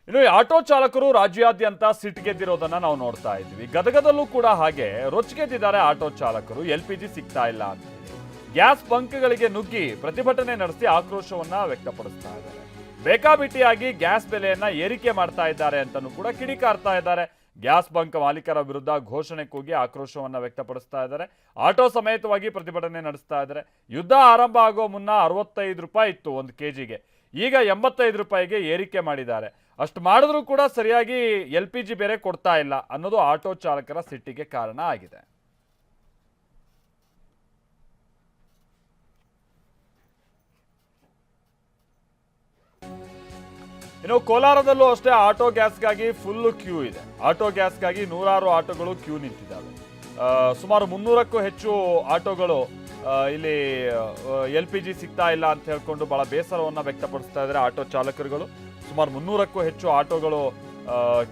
ಇನ್ನು ಈ ಆಟೋ ಚಾಲಕರು ರಾಜ್ಯಾದ್ಯಂತ ಸಿಟ್ಟಿಗೆದ್ದಿರೋದನ್ನ ನಾವು ನೋಡ್ತಾ ಇದ್ವಿ. ಗದಗದಲ್ಲೂ ಕೂಡ ಹಾಗೆ ರೊಚ್ಚಿಗೆದ್ದಿದ್ದಾರೆ ಆಟೋ ಚಾಲಕರು. LPG ಸಿಗ್ತಾ ಇಲ್ಲ ಅಂತ ಗ್ಯಾಸ್ ಬಂಕ್ಗಳಿಗೆ ನುಗ್ಗಿ ಪ್ರತಿಭಟನೆ ನಡೆಸಿ ಆಕ್ರೋಶವನ್ನ ವ್ಯಕ್ತಪಡಿಸ್ತಾ ಇದ್ದಾರೆ. ಬೇಕಾಬಿಟ್ಟಿಯಾಗಿ ಗ್ಯಾಸ್ ಬೆಲೆಯನ್ನ ಏರಿಕೆ ಮಾಡ್ತಾ ಇದ್ದಾರೆ ಅಂತಲೂ ಕೂಡ ಕಿಡಿಕಾರ್ತಾ ಇದ್ದಾರೆ. ಗ್ಯಾಸ್ ಬಂಕ್ ಮಾಲೀಕರ ವಿರುದ್ಧ ಘೋಷಣೆ ಕೂಗಿ ಆಕ್ರೋಶವನ್ನ ವ್ಯಕ್ತಪಡಿಸ್ತಾ ಇದ್ದಾರೆ. ಆಟೋ ಸಮೇತವಾಗಿ ಪ್ರತಿಭಟನೆ ನಡೆಸ್ತಾ ಇದ್ದಾರೆ. ಯುದ್ಧ ಆರಂಭ ಆಗೋ ಮುನ್ನ 65 ರೂಪಾಯಿ ಇತ್ತು 1 kgಗೆ, ಈಗ 85 ರೂಪಾಯಿಗೆ ಏರಿಕೆ ಮಾಡಿದ್ದಾರೆ. ಅಷ್ಟು ಮಾಡಿದ್ರೂ ಕೂಡ ಸರಿಯಾಗಿ LPG ಬೇರೆ ಕೊಡ್ತಾ ಇಲ್ಲ ಅನ್ನೋದು ಆಟೋ ಚಾಲಕರ ಸಿಟ್ಟಿಗೆ ಕಾರಣ ಆಗಿದೆ. ಇನ್ನು ಕೋಲಾರದಲ್ಲೂ ಅಷ್ಟೇ ಆಟೋ ಗ್ಯಾಸ್ಗಾಗಿ ಫುಲ್ ಕ್ಯೂ ಇದೆ. ಆಟೋ ಗ್ಯಾಸ್ಗಾಗಿ ನೂರಾರು ಆಟೋಗಳು ಕ್ಯೂ ನಿಂತಿದ್ದಾವೆ. ಸುಮಾರು 300ಕ್ಕೂ ಹೆಚ್ಚು ಆಟೋಗಳು ಇಲ್ಲಿ LPG ಸಿಗ್ತಾ ಇಲ್ಲ ಅಂತ ಹೇಳ್ಕೊಂಡು ಬಹಳ ಬೇಸರವನ್ನು ವ್ಯಕ್ತಪಡಿಸ್ತಾ ಇದ್ದಾರೆ ಆಟೋ ಚಾಲಕರುಗಳು. ಸುಮಾರು 300ಕ್ಕೂ ಹೆಚ್ಚು ಆಟೋಗಳು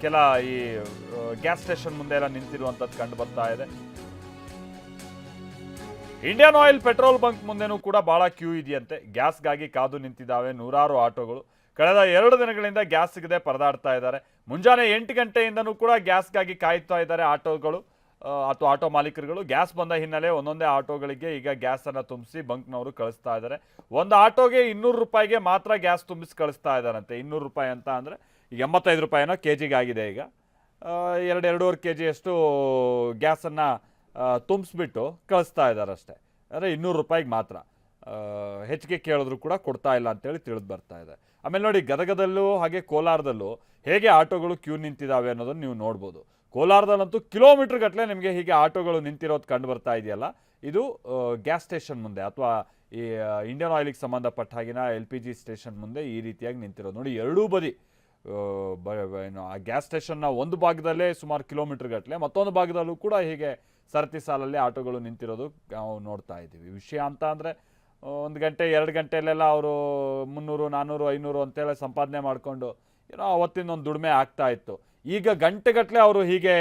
ಕೆಲ ಈ ಗ್ಯಾಸ್ ಸ್ಟೇಷನ್ ಮುಂದೆ ಎಲ್ಲ ನಿಂತಿರುವಂಥದ್ದು ಕಂಡು ಬರ್ತಾ ಇದೆ. ಇಂಡಿಯನ್ ಆಯಿಲ್ ಪೆಟ್ರೋಲ್ ಬಂಕ್ ಮುಂದೆನೂ ಕೂಡ ಬಹಳ ಕ್ಯೂ ಇದೆಯಂತೆ. ಗ್ಯಾಸ್ಗಾಗಿ ಕಾದು ನಿಂತಿದ್ದಾವೆ ನೂರಾರು ಆಟೋಗಳು. ಕಳೆದ 2 ದಿನಗಳಿಂದ ಗ್ಯಾಸ್ ಸಿಗದೆ ಪರದಾಡ್ತಾ ಇದ್ದಾರೆ. ಮುಂಜಾನೆ 8 ಗಂಟೆಯಿಂದನೂ ಕೂಡ ಗ್ಯಾಸ್ಗಾಗಿ ಕಾಯ್ತಾ ಇದ್ದಾರೆ ಆಟೋಗಳು ಅಥವಾ ಆಟೋ ಮಾಲೀಕರುಗಳು. ಗ್ಯಾಸ್ ಬಂದ ಹಿನ್ನೆಲೆ ಒಂದೊಂದೇ ಆಟೋಗಳಿಗೆ ಈಗ ಗ್ಯಾಸ್ ಅನ್ನ ತುಂಬಿಸಿ ಬಂಕ್ನವರು ಕಳಿಸ್ತಾ ಇದ್ದಾರೆ. ಒಂದು ಆಟೋಗೆ 200 ರೂಪಾಯಿಗೆ ಮಾತ್ರ ಗ್ಯಾಸ್ ತುಂಬಿಸಿ ಕಳಿಸ್ತಾ ಇದ್ದಾರಂತೆ. 200 ರೂಪಾಯಿ ಅಂತ ಅಂದರೆ ಈಗ 85 ರೂಪಾಯಿನೋ KGಗೆ ಆಗಿದೆ. ಈಗ 2-2.5 kg ಅಷ್ಟು ಗ್ಯಾಸನ್ನು ತುಂಬಿಸ್ಬಿಟ್ಟು ಕಳಿಸ್ತಾ ಇದ್ದಾರೆ ಅಷ್ಟೇ. ಅಂದರೆ 200 ರೂಪಾಯಿಗೆ ಮಾತ್ರ. ಹೆಚ್ಚಿಗೆ ಕೇಳಿದ್ರು ಕೂಡ ಕೊಡ್ತಾ ಇಲ್ಲ ಅಂತೇಳಿ ತಿಳಿದು ಬರ್ತಾ ಇದೆ. ಆಮೇಲೆ ನೋಡಿ, ಗದಗದಲ್ಲೂ ಹಾಗೆ ಕೋಲಾರದಲ್ಲೂ ಹೇಗೆ ಆಟೋಗಳು ಕ್ಯೂ ನಿಂತಿದ್ದಾವೆ ಅನ್ನೋದನ್ನು ನೀವು ನೋಡ್ಬೋದು. ಕೋಲಾರದಲ್ಲಂತೂ ಕಿಲೋಮೀಟರ್ ಗಟ್ಟಲೆ ನಿಮಗೆ ಹೀಗೆ ಆಟೋಗಳು ನಿಂತಿರೋದು ಕಂಡು ಬರ್ತಾ ಇದೆಯಲ್ಲ, ಇದು ಗ್ಯಾಸ್ ಸ್ಟೇಷನ್ ಮುಂದೆ ಅಥವಾ ಈ ಇಂಡಿಯನ್ ಆಯಿಲಿಗೆ ಸಂಬಂಧಪಟ್ಟ ಹಾಗಿನ LPG ಸ್ಟೇಷನ್ ಮುಂದೆ ಈ ರೀತಿಯಾಗಿ ನಿಂತಿರೋದು ನೋಡಿ. ಎರಡೂ ಬದಿ ಏನು ಆ ಗ್ಯಾಸ್ ಸ್ಟೇಷನ್ನ ಒಂದು ಭಾಗದಲ್ಲೇ ಸುಮಾರು ಕಿಲೋಮೀಟರ್ ಗಟ್ಟಲೆ, ಮತ್ತೊಂದು ಭಾಗದಲ್ಲೂ ಕೂಡ ಹೀಗೆ ಸರತಿ ಸಾಲಲ್ಲಿ ಆಟೋಗಳು ನಿಂತಿರೋದು ನಾವು ನೋಡ್ತಾ ಇದ್ದೀವಿ. ವಿಷಯ ಅಂತ ಅಂದರೆ 1 ಗಂಟೆ 2 ಗಂಟೆಯಲ್ಲೆಲ್ಲ ಅವರು 300, 400, 500 ಅಂತೇಳಿ ಸಂಪಾದನೆ ಮಾಡಿಕೊಂಡು ಏನೋ ಅವತ್ತಿನ ಒಂದು ದುಡಿಮೆ ಆಗ್ತಾ ಇತ್ತು. ಈಗ ಗಂಟೆಗಟ್ಟಲೆ ಅವರು ಹೀಗೆ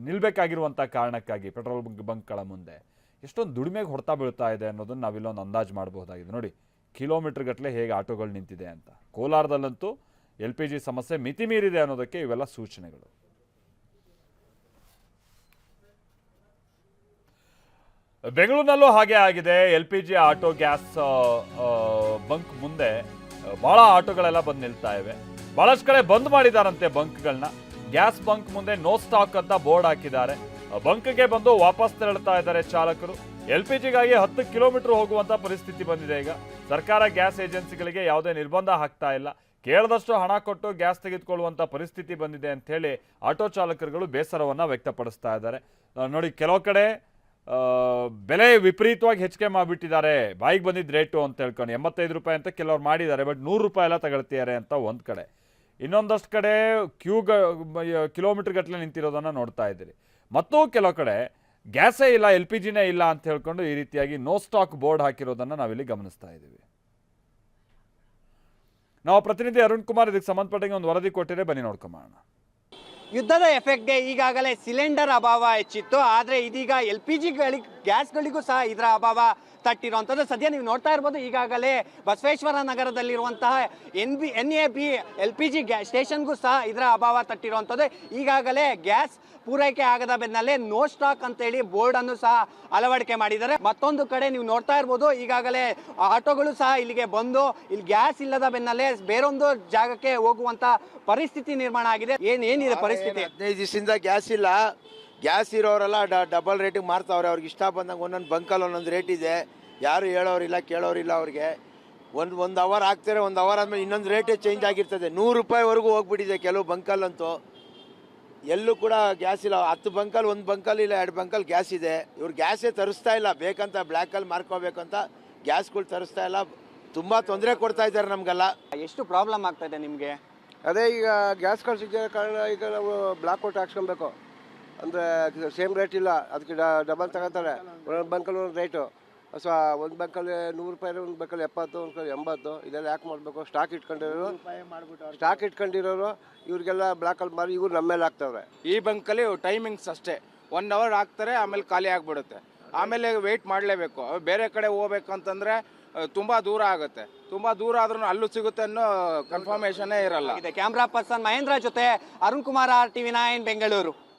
ನಿಲ್ಬೇಕಾಗಿರುವಂಥ ಕಾರಣಕ್ಕಾಗಿ ಪೆಟ್ರೋಲ್ ಬಂಕ್ಗಳ ಮುಂದೆ ಎಷ್ಟೊಂದು ದುಡಿಮೆಗೆ ಹೊಡ್ತಾ ಬೀಳ್ತಾ ಇದೆ ಅನ್ನೋದನ್ನು ನಾವಿಲ್ಲೊಂದು ಅಂದಾಜು ಮಾಡಬಹುದಾಗಿದೆ. ನೋಡಿ, ಕಿಲೋಮೀಟರ್ ಗಟ್ಟಲೆ ಹೇಗೆ ಆಟೋಗಳು ನಿಂತಿದೆ ಅಂತ. ಕೋಲಾರದಲ್ಲಂತೂ LPG ಸಮಸ್ಯೆ ಮಿತಿ ಮೀರಿದೆ ಅನ್ನೋದಕ್ಕೆ ಇವೆಲ್ಲ ಸೂಚನೆಗಳು. ಬೆಂಗಳೂರಿನಲ್ಲೂ ಹಾಗೆ ಆಗಿದೆ. LPG ಆಟೋ ಗ್ಯಾಸ್ ಬಂಕ್ ಮುಂದೆ ಬಹಳ ಆಟೋಗಳೆಲ್ಲ ಬಂದು ನಿಲ್ತಾ ಇವೆ. ಬಹಳಷ್ಟು ಕಡೆ ಬಂದ್ ಮಾಡಿದಾರಂತೆ ಬಂಕ್ಗಳನ್ನ. ಗ್ಯಾಸ್ ಬಂಕ್ ಮುಂದೆ ನೋ ಸ್ಟಾಕ್ ಅಂತ ಬೋರ್ಡ್ ಹಾಕಿದ್ದಾರೆ. ಬಂಕ್ಗೆ ಬಂದು ವಾಪಸ್ ತೆರಳುತ್ತಾ ಇದ್ದಾರೆ ಚಾಲಕರು. LPGಗಾಗಿ 10 ಕಿಲೋಮೀಟರ್ ಹೋಗುವಂತ ಪರಿಸ್ಥಿತಿ ಬಂದಿದೆ. ಈಗ ಸರ್ಕಾರ ಗ್ಯಾಸ್ ಏಜೆನ್ಸಿಗಳಿಗೆ ಯಾವುದೇ ನಿರ್ಬಂಧ ಹಾಕ್ತಾ ಇಲ್ಲ. ಕೇಳದಷ್ಟು ಹಣ ಕೊಟ್ಟು ಗ್ಯಾಸ್ ತೆಗೆದುಕೊಳ್ಳುವಂತ ಪರಿಸ್ಥಿತಿ ಬಂದಿದೆ ಅಂತ ಹೇಳಿ ಆಟೋ ಚಾಲಕರುಗಳು ಬೇಸರವನ್ನ ವ್ಯಕ್ತಪಡಿಸ್ತಾ ಇದ್ದಾರೆ. ನೋಡಿ, ಕೆಲವು ಕಡೆ ಬೆಲೆ ವಿಪರೀತವಾಗಿ ಹೆಚ್ಚಿಗೆ ಮಾಡಿಬಿಟ್ಟಿದ್ದಾರೆ. ಬಾಯಿಗೆ ಬಂದಿದ್ದ ರೇಟು ಅಂತ ಹೇಳ್ಕೊಂಡು 85 ರೂಪಾಯಿ ಅಂತ ಕೆಲವ್ರು ಮಾಡಿದ್ದಾರೆ. ಬಟ್ 100 ರೂಪಾಯಿ ಎಲ್ಲ ತಗೊಳ್ತಿದ್ದಾರೆ ಅಂತ ಒಂದು ಕಡೆ. ಇನ್ನೊಂದಷ್ಟು ಕಡೆ ಕಿಲೋಮೀಟರ್ ಗಟ್ಟಲೆ ನಿಂತಿರೋದನ್ನು ನೋಡ್ತಾ ಇದ್ದೀರಿ. ಮತ್ತು ಕೆಲವು ಕಡೆ ಗ್ಯಾಸೇ ಇಲ್ಲ, LPGನೇ ಇಲ್ಲ ಅಂತ ಹೇಳ್ಕೊಂಡು ಈ ರೀತಿಯಾಗಿ ನೋ ಸ್ಟಾಕ್ ಬೋರ್ಡ್ ಹಾಕಿರೋದನ್ನು ನಾವಿಲ್ಲಿ ಗಮನಿಸ್ತಾ ಇದ್ದೀವಿ. ನಾವು ಪ್ರತಿನಿಧಿ ಅರುಣ್ ಕುಮಾರ್ ಇದಕ್ಕೆ ಸಂಬಂಧಪಟ್ಟಂಗೆ ಒಂದು ವರದಿ ಕೊಟ್ಟಿದ್ರೆ, ಬನ್ನಿ ನೋಡ್ಕೊಂಬೋಣ. ಯುದ್ಧದ ಎಫೆಕ್ಟ್ಗೆ ಈಗಾಗಲೇ ಸಿಲಿಂಡರ್ ಅಭಾವ ಹೆಚ್ಚಿತ್ತು. ಆದರೆ ಇದೀಗ LPG ಗ್ಯಾಸ್ಗಳಿಗೂ ಸಹ ಇದರ ಅಭಾವ ತಟ್ಟಿರುವಂಥದ್ದು ಸದ್ಯ ನೀವು ನೋಡ್ತಾ ಇರ್ಬೋದು. ಈಗಾಗಲೇ ಬಸವೇಶ್ವರ ನಗರದಲ್ಲಿರುವಂತಹ NAB LPG ಗ್ಯಾಸ್ ಸ್ಟೇಷನ್ಗೂ ಸಹ ಇದರ ಅಭಾವ ತಟ್ಟಿರುವಂಥದ್ದು. ಈಗಾಗಲೇ ಗ್ಯಾಸ್ ಪೂರೈಕೆ ಆಗದ ಬೆನ್ನಲ್ಲೇ ನೋ ಸ್ಟಾಕ್ ಅಂತೇಳಿ ಬೋರ್ಡ್ ಅನ್ನು ಸಹ ಅಳವಡಿಕೆ ಮಾಡಿದ್ದಾರೆ. ಮತ್ತೊಂದು ಕಡೆ ನೀವು ನೋಡ್ತಾ ಇರ್ಬೋದು, ಈಗಾಗಲೇ ಆಟೋಗಳು ಸಹ ಇಲ್ಲಿಗೆ ಬಂದು ಇಲ್ಲಿ ಗ್ಯಾಸ್ ಇಲ್ಲದ ಬೆನ್ನಲ್ಲೇ ಬೇರೊಂದು ಜಾಗಕ್ಕೆ ಹೋಗುವಂತ ಪರಿಸ್ಥಿತಿ ನಿರ್ಮಾಣ ಆಗಿದೆ. ಏನಿದೆ ಪರಿಸ್ಥಿತಿ? 15 ದಿವಸದಿಂದ ಗ್ಯಾಸ್ ಇಲ್ಲ. ಗ್ಯಾಸ್ ಇರೋರೆಲ್ಲ ಡಬಲ್ ರೇಟಿಗೆ ಮಾರ್ತಾವ್ರೆ. ಅವ್ರಿಗೆ ಇಷ್ಟ ಬಂದಂಗೆ ಒಂದೊಂದು ಬಂಕಲ್ಲಿ ಒಂದೊಂದು ರೇಟ್ ಇದೆ. ಯಾರು ಹೇಳೋರಿಲ್ಲ ಕೇಳೋರಿಲ್ಲ. ಅವ್ರಿಗೆ ಒಂದು ಅವರ್ ಆಗ್ತಾರೆ, 1 ಅವರ್ ಆದಮೇಲೆ ಇನ್ನೊಂದು ರೇಟೇ ಚೇಂಜ್ ಆಗಿರ್ತದೆ. 100 ರೂಪಾಯಿವರೆಗೂ ಹೋಗ್ಬಿಟ್ಟಿದೆ ಕೆಲವು ಬಂಕಲ್ಲಂತೂ. ಎಲ್ಲೂ ಕೂಡ ಗ್ಯಾಸ್ ಇಲ್ಲ. 10 ಬಂಕಲ್ಲಿ 1 ಬಂಕಲ್ಲಿ ಇಲ್ಲ 2 ಬಂಕಲ್ಲಿ ಗ್ಯಾಸ್ ಇದೆ. ಇವ್ರು ಗ್ಯಾಸೇ ತರಿಸ್ತಾ ಇಲ್ಲ. ಬೇಕಂತ ಬ್ಲ್ಯಾಕಲ್ಲಿ ಮಾರ್ಕೋಬೇಕಂತ ಗ್ಯಾಸ್ಗಳು ತರಿಸ್ತಾ ಇಲ್ಲ. ತುಂಬ ತೊಂದರೆ ಕೊಡ್ತಾ ಇದ್ದಾರೆ ನಮಗೆಲ್ಲ. ಎಷ್ಟು ಪ್ರಾಬ್ಲಮ್ ಆಗ್ತಾ ಇದೆ ನಿಮಗೆ? ಅದೇ ಈಗ ಗ್ಯಾಸ್ಗಳು ಸಿಗೋ ಕಾರಣ ಈಗ ನಾವು ಬ್ಲಾಕ್ ಔಟ್ ಹಾಕ್ಸ್ಕೊಬೇಕು. ಅಂದರೆ ಸೇಮ್ ರೇಟ್ ಇಲ್ಲ, ಅದಕ್ಕೆ ಡಬಲ್ ತಗೋತಾರೆ. ಒಂದೊಂದು ಬಂಕಲ್ಲಿ ಒಂದು ರೇಟು. ಒಂದು ಬಂಕಲ್ಲಿ 100 ರೂಪಾಯಿ, ಒಂದು ಬಂಕಲ್ಲಿ 70, ಒಂದು ಕಡೆ 80. ಇದೆಲ್ಲ ಯಾಕೆ ಮಾಡಬೇಕು? ಸ್ಟಾಕ್ ಇಟ್ಕೊಂಡಿರೋರು ಇವ್ರಿಗೆಲ್ಲ ಬ್ಲಾಕಲ್ಲಿ ಮಾರಿ ಇವ್ರು ನಮ್ಮ ಮೇಲೆ ಹಾಕ್ತವ್ರೆ. ಈ ಬಂಕಲ್ಲಿ ಟೈಮಿಂಗ್ಸ್ ಅಷ್ಟೇ, 1 ಅವರ್ ಹಾಕ್ತಾರೆ, ಆಮೇಲೆ ಖಾಲಿ ಆಗಿಬಿಡುತ್ತೆ. ಆಮೇಲೆ ವೆಯ್ಟ್ ಮಾಡಲೇಬೇಕು. ಬೇರೆ ಕಡೆ ಹೋಗ್ಬೇಕಂತಂದರೆ ತುಂಬ ದೂರ ಆಗುತ್ತೆ. ತುಂಬ ದೂರ ಆದ್ರೂ ಅಲ್ಲೂ ಸಿಗುತ್ತೆ ಅನ್ನೋ ಕನ್ಫರ್ಮೇಷನ್ನೇ ಇರಲ್ಲ. ಕ್ಯಾಮ್ರಾ ಪರ್ಸನ್ ಮಹೇಂದ್ರ ಜೊತೆ ಅರುಣ್ ಕುಮಾರ್, RTV9 ಬೆಂಗಳೂರು.